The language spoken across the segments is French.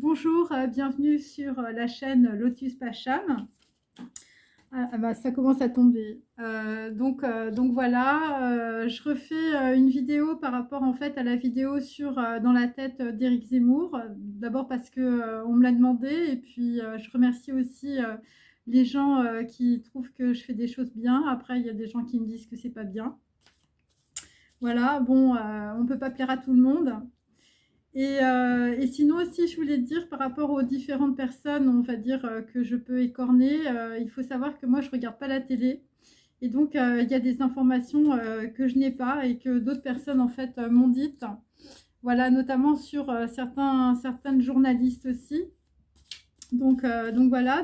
Bonjour, bienvenue sur la chaîne Lotus Pacham. Ça commence à tomber. Donc voilà, je refais une vidéo par rapport en fait à la vidéo sur dans la tête d'Éric Zemmour. D'abord parce que on me l'a demandé et puis je remercie aussi les gens qui trouvent que je fais des choses bien. Après, il y a des gens qui me disent que c'est pas bien. Voilà, bon, on peut pas plaire à tout le monde. Et sinon aussi, je voulais te dire par rapport aux différentes personnes, on va dire, que je peux écorner, il faut savoir que moi, je regarde pas la télé. Et donc, il y a des informations que je n'ai pas et que d'autres personnes, en fait, m'ont dites. Voilà, notamment sur certaines journalistes aussi. Donc voilà,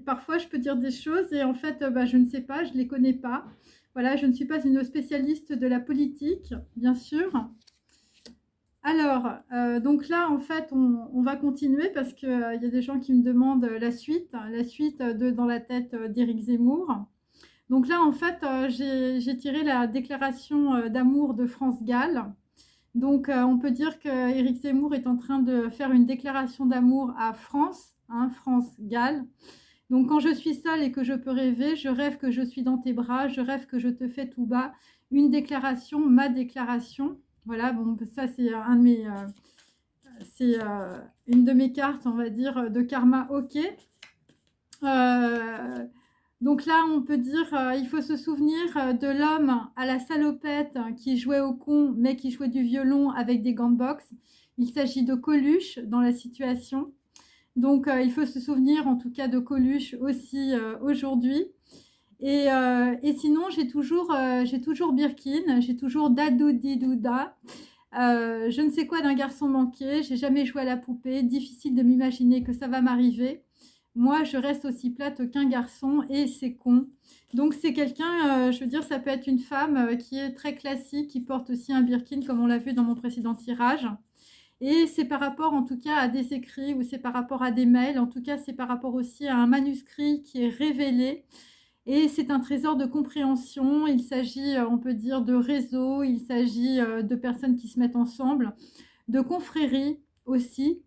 parfois, je peux dire des choses et en fait, je ne sais pas, je ne les connais pas. Voilà, je ne suis pas une spécialiste de la politique, bien sûr. Alors, donc là, en fait, on va continuer parce qu'il y a des gens qui me demandent la suite de Dans la tête d'Éric Zemmour. Donc là, en fait, j'ai tiré la déclaration d'amour de France Gall. Donc, on peut dire qu'Éric Zemmour est en train de faire une déclaration d'amour à France, hein, France Gall. Donc, quand je suis seule et que je peux rêver, je rêve que je suis dans tes bras, je rêve que je te fais tout bas une déclaration, ma déclaration. Voilà, bon, ça c'est c'est une de mes cartes, on va dire, de karma. Ok. Donc là, on peut dire, il faut se souvenir de l'homme à la salopette qui jouait au con, mais qui jouait du violon avec des gants de boxe. Il s'agit de Coluche dans la situation. Donc, il faut se souvenir en tout cas de Coluche aussi aujourd'hui. Et sinon, j'ai toujours Birkin, j'ai toujours Dadou Didouda. Je ne sais quoi d'un garçon manqué, j'ai jamais joué à la poupée, difficile de m'imaginer que ça va m'arriver. Moi, je reste aussi plate qu'un garçon et c'est con. Donc, c'est quelqu'un, je veux dire, ça peut être une femme qui est très classique, qui porte aussi un Birkin, comme on l'a vu dans mon précédent tirage. Et c'est par rapport en tout cas à des écrits ou c'est par rapport à des mails, en tout cas c'est par rapport aussi à un manuscrit qui est révélé. Et c'est un trésor de compréhension, il s'agit, on peut dire, de réseaux, il s'agit de personnes qui se mettent ensemble, de confréries aussi,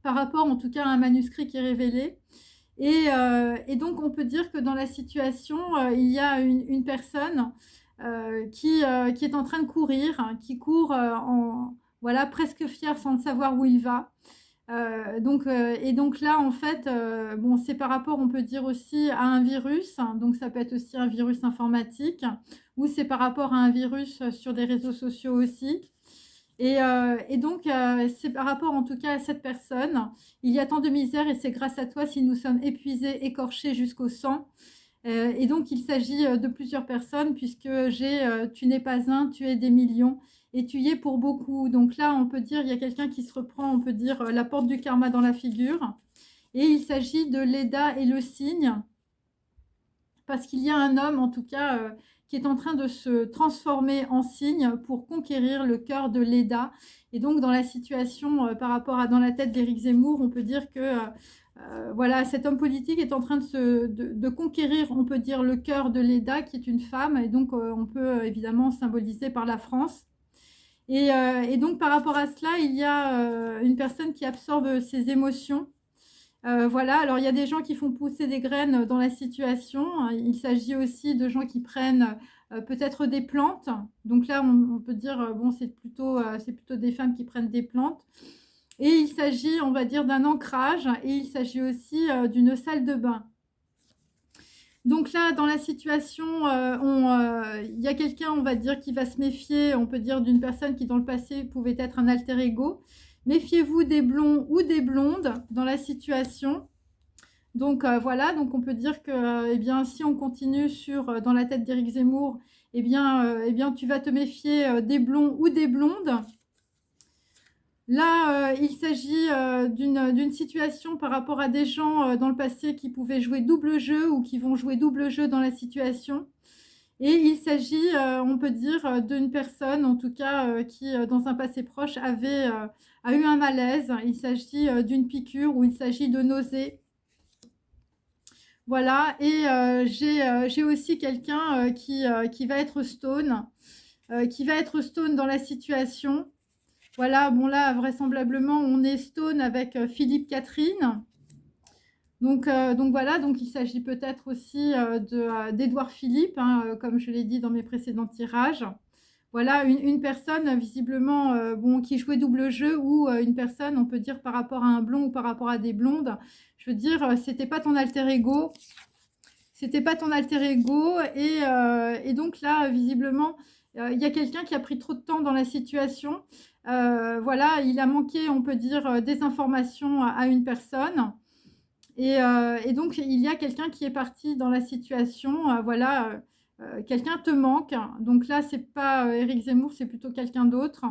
par rapport en tout cas à un manuscrit qui est révélé. Et donc on peut dire que dans la situation, il y a une personne qui est en train de courir, hein, qui court voilà, presque fier sans savoir où il va. Et donc là, en fait, bon, c'est par rapport, on peut dire aussi à un virus, hein, donc ça peut être aussi un virus informatique, ou c'est par rapport à un virus sur des réseaux sociaux aussi. Et donc, c'est par rapport en tout cas à cette personne. Il y a tant de misère et c'est grâce à toi si nous sommes épuisés, écorchés jusqu'au sang. Et donc, il s'agit de plusieurs personnes puisque tu n'es pas un, tu es des millions et tu y es pour beaucoup. Donc là, on peut dire, il y a quelqu'un qui se reprend, on peut dire, la porte du karma dans la figure. Et il s'agit de Leda et le cygne parce qu'il y a un homme, en tout cas, qui est en train de se transformer en cygne pour conquérir le cœur de Leda. Et donc, dans la situation par rapport à Dans la tête d'Éric Zemmour, on peut dire que voilà, cet homme politique est en train de conquérir, on peut dire, le cœur de Leda, qui est une femme. Et donc, on peut évidemment symboliser par la France. Et donc, par rapport à cela, il y a une personne qui absorbe ses émotions. Voilà, alors il y a des gens qui font pousser des graines dans la situation. Il s'agit aussi de gens qui prennent peut-être des plantes. Donc là, on peut dire, bon, c'est plutôt des femmes qui prennent des plantes. Et il s'agit, on va dire, d'un ancrage et il s'agit aussi d'une salle de bain. Donc là, dans la situation, il y a quelqu'un, on va dire, qui va se méfier, on peut dire, d'une personne qui dans le passé pouvait être un alter ego. Méfiez-vous des blonds ou des blondes dans la situation. Donc voilà, donc on peut dire que eh bien, si on continue sur Dans la tête d'Éric Zemmour, eh bien, tu vas te méfier des blonds ou des blondes. Là, il s'agit d'une situation par rapport à des gens dans le passé qui pouvaient jouer double jeu ou qui vont jouer double jeu dans la situation. Et il s'agit, on peut dire, d'une personne, en tout cas, qui, dans un passé proche, a eu un malaise. Il s'agit d'une piqûre ou il s'agit de nausées. Voilà, et j'ai aussi quelqu'un qui va être stone dans la situation. Voilà, bon là, vraisemblablement, on est stone avec Philippe Catherine. Donc voilà, donc il s'agit peut-être aussi d'Édouard Philippe, hein, comme je l'ai dit dans mes précédents tirages. Voilà, une personne visiblement bon, qui jouait double jeu ou une personne, on peut dire, par rapport à un blond ou par rapport à des blondes. Je veux dire, c'était pas ton alter ego. C'était pas ton alter ego. Et donc là, visiblement, il y a quelqu'un qui a pris trop de temps dans la situation. Voilà, il a manqué, on peut dire, des informations à une personne. Et donc, il y a quelqu'un qui est parti dans la situation. Voilà, quelqu'un te manque. Donc là, c'est pas Éric Zemmour, c'est plutôt quelqu'un d'autre.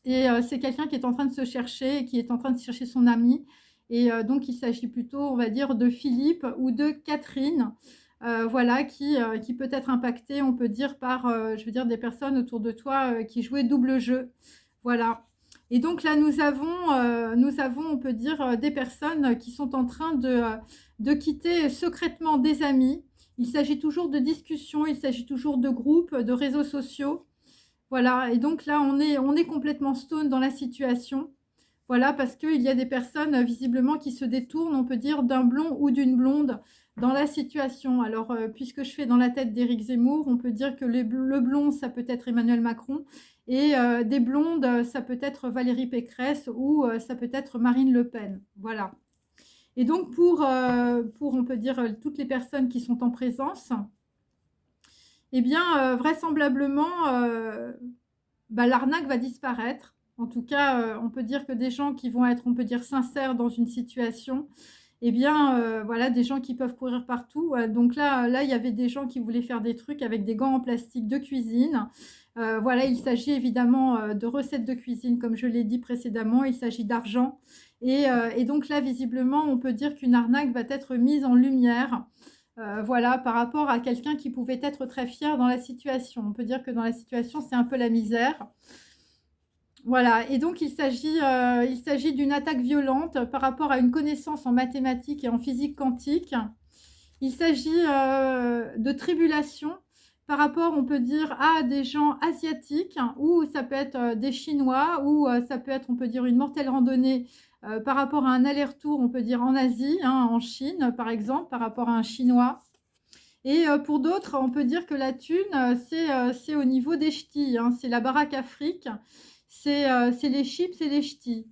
Et c'est quelqu'un qui est en train de se chercher, qui est en train de chercher son ami. Et donc, il s'agit plutôt, on va dire, de Philippe ou de Catherine. Voilà, qui peut être impacté, on peut dire, par, je veux dire, des personnes autour de toi qui jouaient double jeu. Voilà. Et donc là, nous avons, on peut dire, des personnes qui sont en train de quitter secrètement des amis. Il s'agit toujours de discussions, il s'agit toujours de groupes, de réseaux sociaux. Voilà, et donc là, on est complètement stone dans la situation. Voilà, parce qu'il y a des personnes visiblement qui se détournent, on peut dire, d'un blond ou d'une blonde dans la situation. Alors, puisque je fais dans la tête d'Éric Zemmour, on peut dire que le blond, ça peut être Emmanuel Macron, et des blondes, ça peut être Valérie Pécresse ou ça peut être Marine Le Pen. Voilà. Et donc, pour on peut dire, toutes les personnes qui sont en présence, eh bien, vraisemblablement, l'arnaque va disparaître. En tout cas, on peut dire que des gens qui vont être, on peut dire, sincères dans une situation, eh bien, voilà, des gens qui peuvent courir partout. Donc là, il y avait des gens qui voulaient faire des trucs avec des gants en plastique de cuisine. Voilà, il s'agit évidemment de recettes de cuisine, comme je l'ai dit précédemment. Il s'agit d'argent. Et donc là, visiblement, on peut dire qu'une arnaque va être mise en lumière. Voilà, par rapport à quelqu'un qui pouvait être très fier dans la situation. On peut dire que dans la situation, c'est un peu la misère. Voilà, et donc il s'agit d'une attaque violente par rapport à une connaissance en mathématiques et en physique quantique. Il s'agit de tribulation par rapport, on peut dire, à des gens asiatiques, ou ça peut être des Chinois, ou ça peut être, on peut dire, une mortelle randonnée par rapport à un aller-retour, on peut dire, en Asie, hein, en Chine, par exemple, par rapport à un Chinois. Et pour d'autres, on peut dire que la thune, c'est au niveau des ch'tis, hein, c'est la baraque Afrique, c'est les chips et les ch'tis.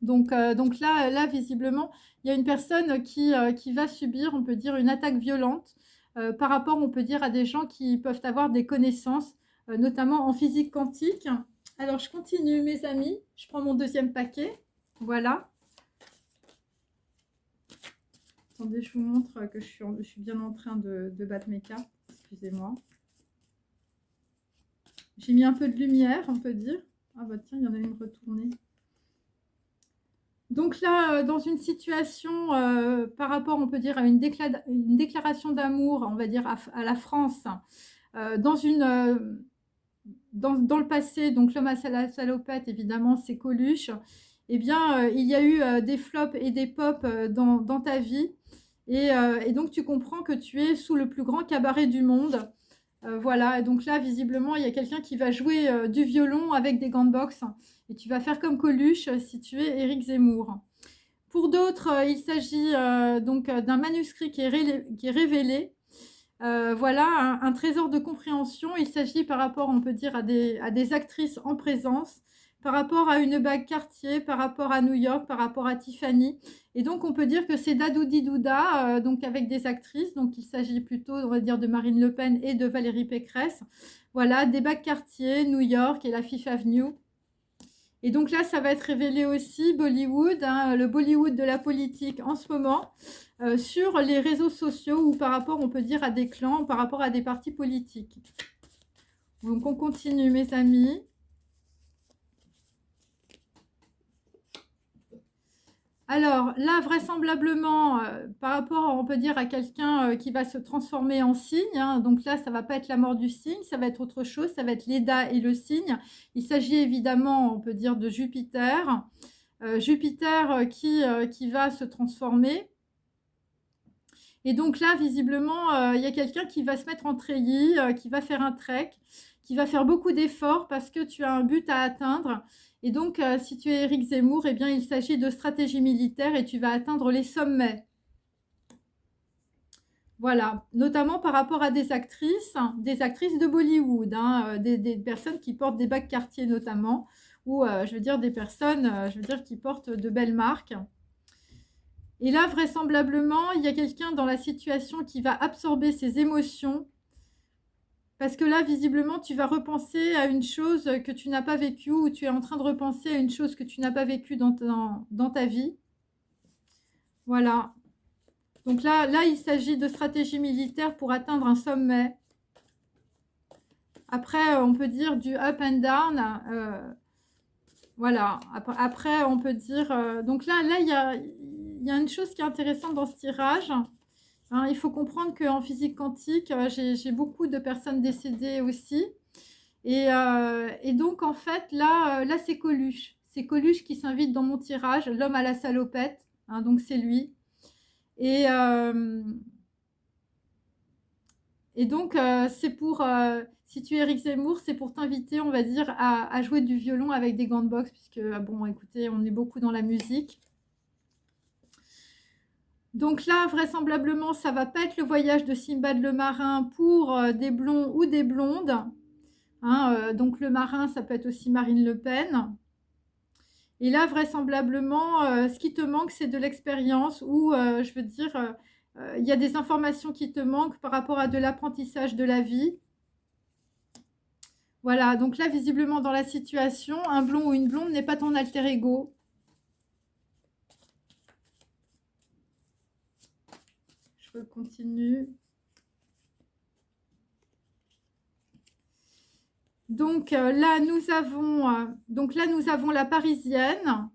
Donc là, visiblement, il y a une personne qui va subir, on peut dire, une attaque violente par rapport, on peut dire, à des gens qui peuvent avoir des connaissances, notamment en physique quantique. Alors, je continue, mes amis. Je prends mon deuxième paquet. Voilà. Attendez, je vous montre que je suis bien en train de battre mes cartes. Excusez-moi. J'ai mis un peu de lumière, on peut dire. Ah bah tiens, il y en a une retournée. Donc là, dans une situation par rapport, on peut dire, à une déclaration d'amour, on va dire, à la France, dans le passé, donc l'homme à la salopette, évidemment, c'est Coluche, eh bien, il y a eu des flops et des pops dans ta vie. Et donc, tu comprends que tu es sous le plus grand cabaret du monde. Voilà, et donc là, visiblement, il y a quelqu'un qui va jouer du violon avec des gants de boxe. Et tu vas faire comme Coluche si tu es Éric Zemmour. Pour d'autres, il s'agit donc d'un manuscrit qui est révélé. Voilà, un trésor de compréhension. Il s'agit par rapport, on peut dire, à des actrices en présence, par rapport à une bague Cartier, par rapport à New York, par rapport à Tiffany. Et donc, on peut dire que c'est Dadoudi Douda, donc avec des actrices. Donc, il s'agit plutôt, on va dire, de Marine Le Pen et de Valérie Pécresse. Voilà, des bagues Cartier, New York et la Fifth Avenue. Et donc là, ça va être révélé aussi Bollywood, hein, le Bollywood de la politique en ce moment, sur les réseaux sociaux ou par rapport, on peut dire, à des clans, par rapport à des partis politiques. Donc on continue, mes amis. Alors là, vraisemblablement, par rapport, on peut dire, à quelqu'un qui va se transformer en cygne, hein, donc là, ça ne va pas être la mort du cygne, ça va être autre chose, ça va être Leda et le cygne. Il s'agit évidemment, on peut dire, de Jupiter. Jupiter qui va se transformer. Et donc là, visiblement, il y a quelqu'un qui va se mettre en treillis, qui va faire un trek, qui va faire beaucoup d'efforts parce que tu as un but à atteindre. Et donc, si tu es Éric Zemmour, eh bien, il s'agit de stratégie militaire et tu vas atteindre les sommets. Voilà, notamment par rapport à des actrices de Bollywood, hein, des personnes qui portent des bagues Cartier notamment, ou je veux dire des personnes, je veux dire qui portent de belles marques. Et là, vraisemblablement, il y a quelqu'un dans la situation qui va absorber ses émotions, parce que là, visiblement, tu vas repenser à une chose que tu n'as pas vécue, ou tu es en train de repenser à une chose que tu n'as pas vécue dans ta vie. Voilà. Donc là, il s'agit de stratégie militaire pour atteindre un sommet. Après, on peut dire du up and down. Voilà. Après, on peut dire... donc là, il y a une chose qui est intéressante dans ce tirage. Hein, il faut comprendre qu'en physique quantique, j'ai beaucoup de personnes décédées aussi. Et donc, en fait, là c'est Coluche. C'est Coluche qui s'invite dans mon tirage, l'homme à la salopette. Hein, donc, c'est lui. Et donc, c'est pour, si tu es Éric Zemmour, c'est pour t'inviter, on va dire, à jouer du violon avec des gants de boxe, puisque, bon, écoutez, on est beaucoup dans la musique. Donc là, vraisemblablement, ça va pas être le voyage de Simbad le marin pour des blonds ou des blondes. Hein, donc le marin, ça peut être aussi Marine Le Pen. Et là, vraisemblablement, ce qui te manque, c'est de l'expérience ou, je veux dire, il y a des informations qui te manquent par rapport à de l'apprentissage de la vie. Voilà, donc là, visiblement, dans la situation, un blond ou une blonde n'est pas ton alter ego. Je continue. Donc là, nous avons la Parisienne,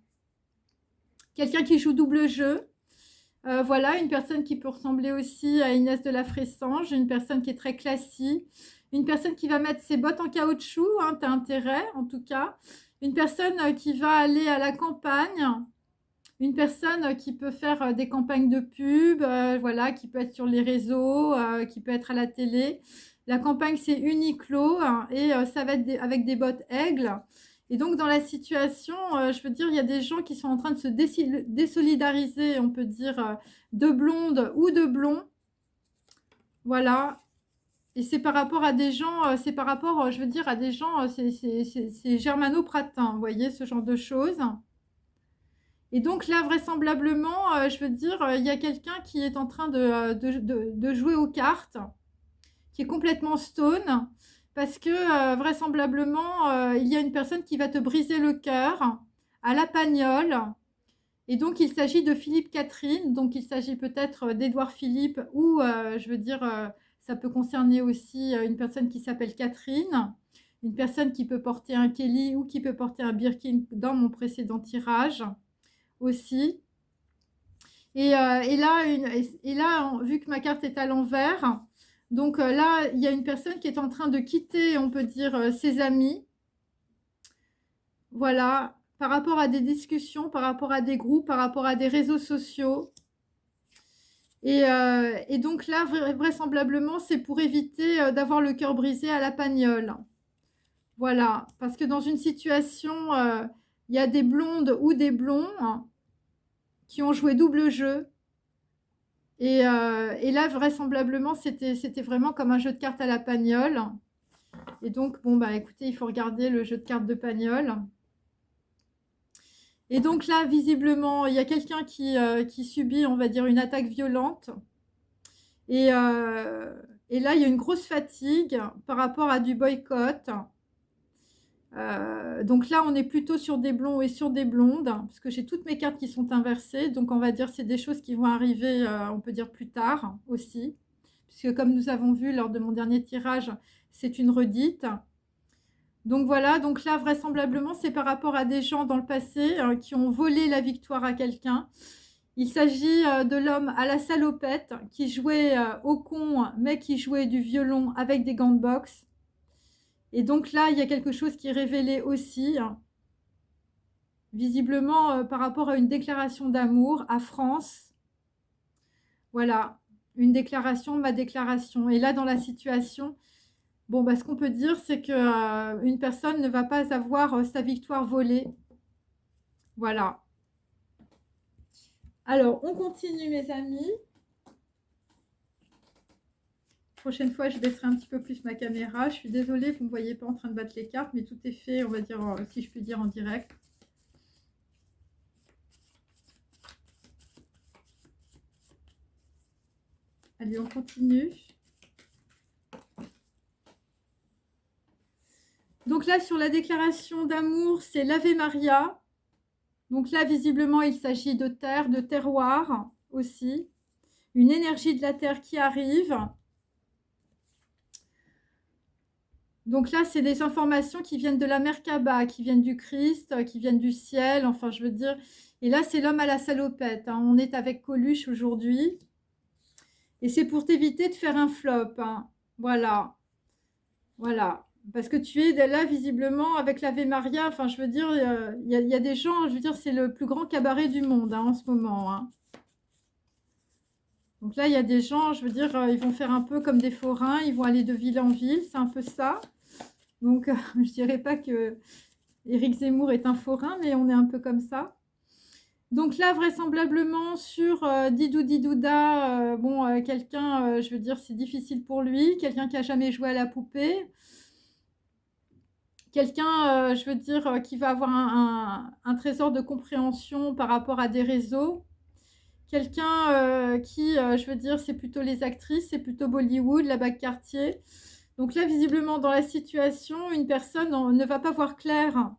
quelqu'un qui joue double jeu. Voilà, une personne qui peut ressembler aussi à Inès de la Fressange, une personne qui est très classique, une personne qui va mettre ses bottes en caoutchouc, hein, t'as intérêt en tout cas, une personne qui va aller à la campagne, une personne qui peut faire des campagnes de pub, voilà, qui peut être sur les réseaux, qui peut être à la télé. La campagne, c'est Uniqlo, hein, et ça va être avec des bottes aigles. Et donc, dans la situation, je veux dire, il y a des gens qui sont en train de se désolidariser, on peut dire, de blondes ou de blonds. Voilà. Et c'est par rapport à des gens, c'est par rapport, je veux dire, à des gens, c'est germano-pratin, vous voyez, ce genre de choses. Et donc là, vraisemblablement, je veux dire, il y a quelqu'un qui est en train de jouer aux cartes, qui est complètement stone, parce que vraisemblablement, il y a une personne qui va te briser le cœur à la Pagnole. Et donc, il s'agit de Philippe Catherine, donc il s'agit peut-être d'Édouard Philippe, ou je veux dire, ça peut concerner aussi une personne qui s'appelle Catherine, une personne qui peut porter un Kelly ou qui peut porter un Birkin dans mon précédent tirage aussi. Et là, vu que ma carte est à l'envers, donc là, il y a une personne qui est en train de quitter, on peut dire, ses amis. Voilà, par rapport à des discussions, par rapport à des groupes, par rapport à des réseaux sociaux. Et donc là, vraisemblablement, c'est pour éviter d'avoir le cœur brisé à la Pagnole. Voilà, parce que dans une situation, il y a des blondes ou des blonds qui ont joué double jeu. Et là, vraisemblablement, c'était vraiment comme un jeu de cartes à la Pagnole. Et donc, bon, bah écoutez, il faut regarder le jeu de cartes de Pagnole. Et donc là, visiblement, il y a quelqu'un qui subit, on va dire, une attaque violente. Et là, il y a une grosse fatigue par rapport à du boycott. Donc là, on est plutôt sur des blonds et sur des blondes, parce que j'ai toutes mes cartes qui sont inversées. Donc, on va dire c'est des choses qui vont arriver, on peut dire plus tard aussi. Puisque comme nous avons vu lors de mon dernier tirage, c'est une redite. Donc voilà, donc là, vraisemblablement, c'est par rapport à des gens dans le passé qui ont volé la victoire à quelqu'un. Il s'agit de l'homme à la salopette qui jouait au con, mais qui jouait du violon avec des gants de boxe. Et donc là, il y a quelque chose qui est révélé aussi, visiblement par rapport à une déclaration d'amour à France. Voilà, une déclaration, ma déclaration. Et là, dans la situation, Bon, bah, ce qu'on peut dire, c'est que, une personne ne va pas avoir, sa victoire volée. Voilà. Alors, on continue, mes amis. Prochaine fois, je baisserai un petit peu plus ma caméra. Je suis désolée, vous ne me voyez pas en train de battre les cartes, mais tout est fait, on va dire, si je puis dire, en direct. Allez, on continue. Donc là, sur la déclaration d'amour, c'est l'Ave Maria. Donc là, visiblement, il s'agit de terre, de terroir aussi. Une énergie de la terre qui arrive. Donc là, c'est des informations qui viennent de la Merkaba, qui viennent du Christ, qui viennent du ciel, enfin, je veux dire. Et là, c'est l'homme à la salopette. Hein. On est avec Coluche aujourd'hui. Et c'est pour t'éviter de faire un flop. Hein. Voilà. Voilà. Parce que tu es là, visiblement, avec l'Ave Maria. Enfin, je veux dire, il y a des gens, je veux dire, c'est le plus grand cabaret du monde hein, en ce moment. Hein. Donc là, il y a des gens, je veux dire, ils vont faire un peu comme des forains. Ils vont aller de ville en ville. C'est un peu ça. Donc, je dirais pas que Éric Zemmour est un forain, mais on est un peu comme ça. Donc là, vraisemblablement, sur Didou Didouda, bon, quelqu'un, je veux dire, c'est difficile pour lui. Quelqu'un qui a jamais joué à la poupée. Quelqu'un, je veux dire, qui va avoir un trésor de compréhension par rapport à des réseaux. Quelqu'un qui, je veux dire, c'est plutôt les actrices, c'est plutôt Bollywood, la bague Cartier. Donc là, visiblement, dans la situation, une personne ne va pas voir clair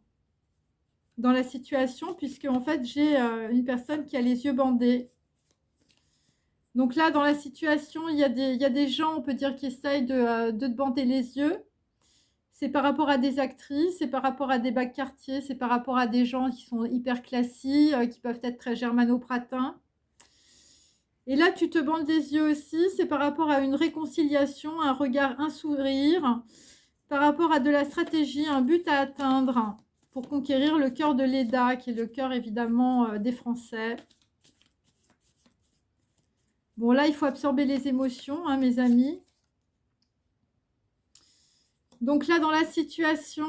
dans la situation, puisque en fait, j'ai une personne qui a les yeux bandés. Donc là, dans la situation, il y a des gens, on peut dire, qui essayent de te bander les yeux. C'est par rapport à des actrices, c'est par rapport à des bagues Cartier, c'est par rapport à des gens qui sont hyper classiques, qui peuvent être très germano-pratins. Et là, tu te bandes les yeux aussi, c'est par rapport à une réconciliation, un regard, un sourire, par rapport à de la stratégie, un but à atteindre pour conquérir le cœur de l'EDA, qui est le cœur évidemment des Français. Bon, là, il faut absorber les émotions, hein, mes amis. Donc là, dans la situation,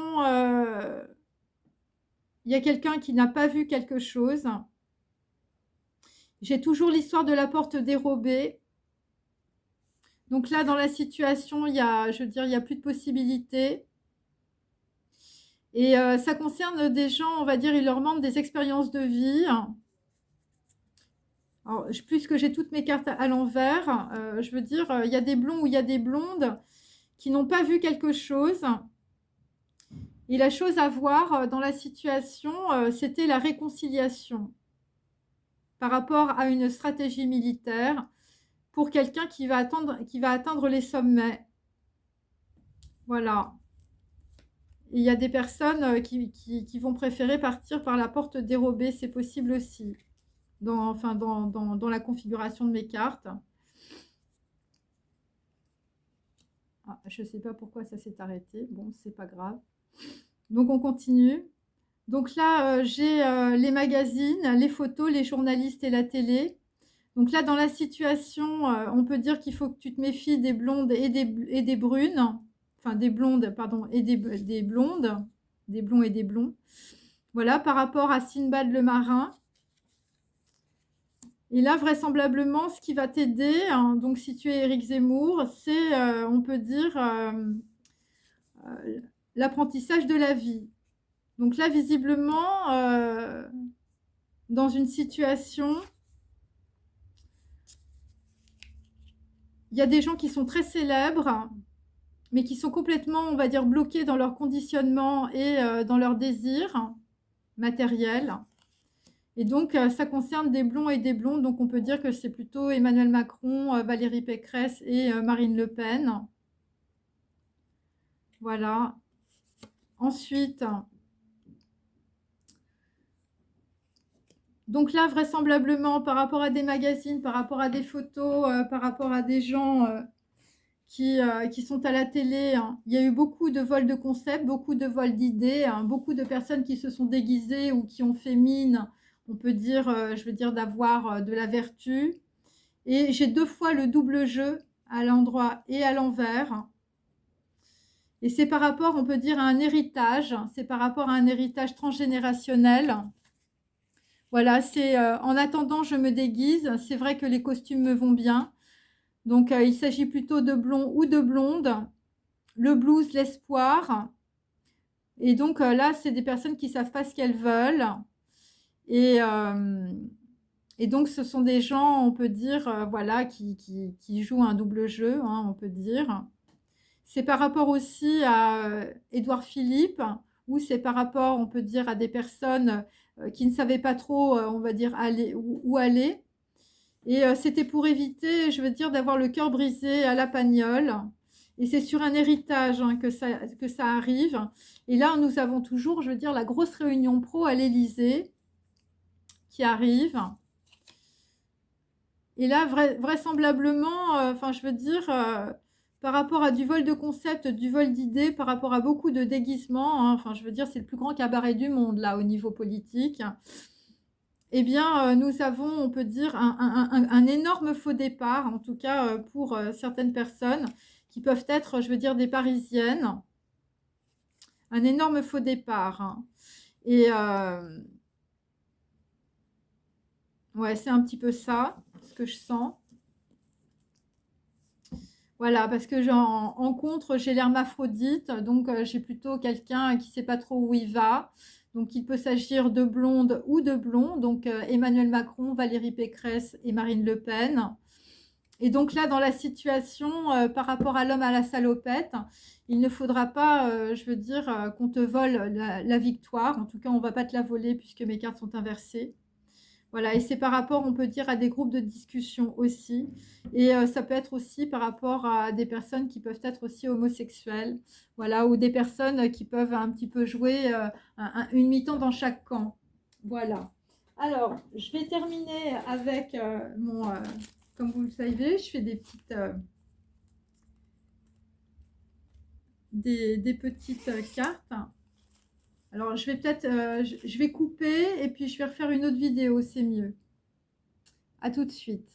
il y a quelqu'un qui n'a pas vu quelque chose. J'ai toujours l'histoire de la porte dérobée. Donc là, dans la situation, il y a, je veux dire, il n'y a plus de possibilités. Et ça concerne des gens, on va dire, il leur manque des expériences de vie. Alors, puisque j'ai toutes mes cartes à l'envers, je veux dire, il y a des blonds ou il y a des blondes qui n'ont pas vu quelque chose. Et la chose à voir dans la situation, c'était la réconciliation par rapport à une stratégie militaire pour quelqu'un qui va atteindre les sommets. Voilà. Il y a des personnes qui vont préférer partir par la porte dérobée, c'est possible aussi, dans la configuration de mes cartes. Ah, je ne sais pas pourquoi ça s'est arrêté, bon, c'est pas grave. Donc on continue. Donc là, j'ai les magazines, les photos, les journalistes et la télé. Donc là, dans la situation, on peut dire qu'il faut que tu te méfies des blondes et des brunes. Enfin, des blondes, pardon, et des blondes. Des blonds et des blonds. Voilà, par rapport à Sinbad le marin. Et là, vraisemblablement, ce qui va t'aider, hein, donc si tu es Éric Zemmour, c'est, on peut dire, l'apprentissage de la vie. Donc là, visiblement, dans une situation, il y a des gens qui sont très célèbres, mais qui sont complètement, on va dire, bloqués dans leur conditionnement et dans leurs désirs matériels. Et donc, ça concerne des blonds et des blondes, donc on peut dire que c'est plutôt Emmanuel Macron, Valérie Pécresse et Marine Le Pen. Voilà. Ensuite, donc là, vraisemblablement, par rapport à des magazines, par rapport à des photos, par rapport à des gens qui sont à la télé, hein, il y a eu beaucoup de vols de concepts, beaucoup de vols d'idées, hein, beaucoup de personnes qui se sont déguisées ou qui ont fait mine, on peut dire, je veux dire, d'avoir de la vertu. Et j'ai 2 fois le double jeu à l'endroit et à l'envers. Et c'est par rapport, on peut dire, à un héritage. C'est par rapport à un héritage transgénérationnel. Voilà, c'est en attendant, je me déguise. C'est vrai que les costumes me vont bien. Donc, il s'agit plutôt de blond ou de blonde. Le blues, l'espoir. Et donc, là, c'est des personnes qui ne savent pas ce qu'elles veulent. Et, et donc, ce sont des gens, on peut dire, voilà, qui jouent un double jeu, hein, on peut dire. C'est par rapport aussi à Édouard Philippe, ou c'est par rapport, on peut dire, à des personnes qui ne savaient pas trop, on va dire, où aller. Et c'était pour éviter, je veux dire, d'avoir le cœur brisé à la Pagnole. Et c'est sur un héritage, hein, que ça arrive. Et là, nous avons toujours, je veux dire, la grosse réunion pro à l'Élysée qui arrive. Et là, vraisemblablement, enfin, je veux dire, par rapport à du vol de concept, du vol d'idées, par rapport à beaucoup de déguisements, hein, enfin, je veux dire, c'est le plus grand cabaret du monde, là, au niveau politique. Eh bien, nous avons, on peut dire, un énorme faux départ, en tout cas pour certaines personnes qui peuvent être, je veux dire, des Parisiennes. Un énorme faux départ, hein. Et ouais, c'est un petit peu ça, ce que je sens. Voilà, parce que en contre, j'ai l'hermaphrodite, donc j'ai plutôt quelqu'un qui ne sait pas trop où il va. Donc, il peut s'agir de blonde ou de blond. Donc, Emmanuel Macron, Valérie Pécresse et Marine Le Pen. Et donc là, dans la situation, par rapport à l'homme à la salopette, il ne faudra pas, je veux dire, qu'on te vole la victoire. En tout cas, on ne va pas te la voler puisque mes cartes sont inversées. Voilà, et c'est par rapport, on peut dire, à des groupes de discussion aussi. Et ça peut être aussi par rapport à des personnes qui peuvent être aussi homosexuelles. Voilà, ou des personnes qui peuvent un petit peu jouer une mi-temps dans chaque camp. Voilà. Alors, je vais terminer avec mon... comme vous le savez, je fais des petites... des petites cartes. Alors, je vais peut-être... je vais couper et puis je vais refaire une autre vidéo, c'est mieux. À tout de suite.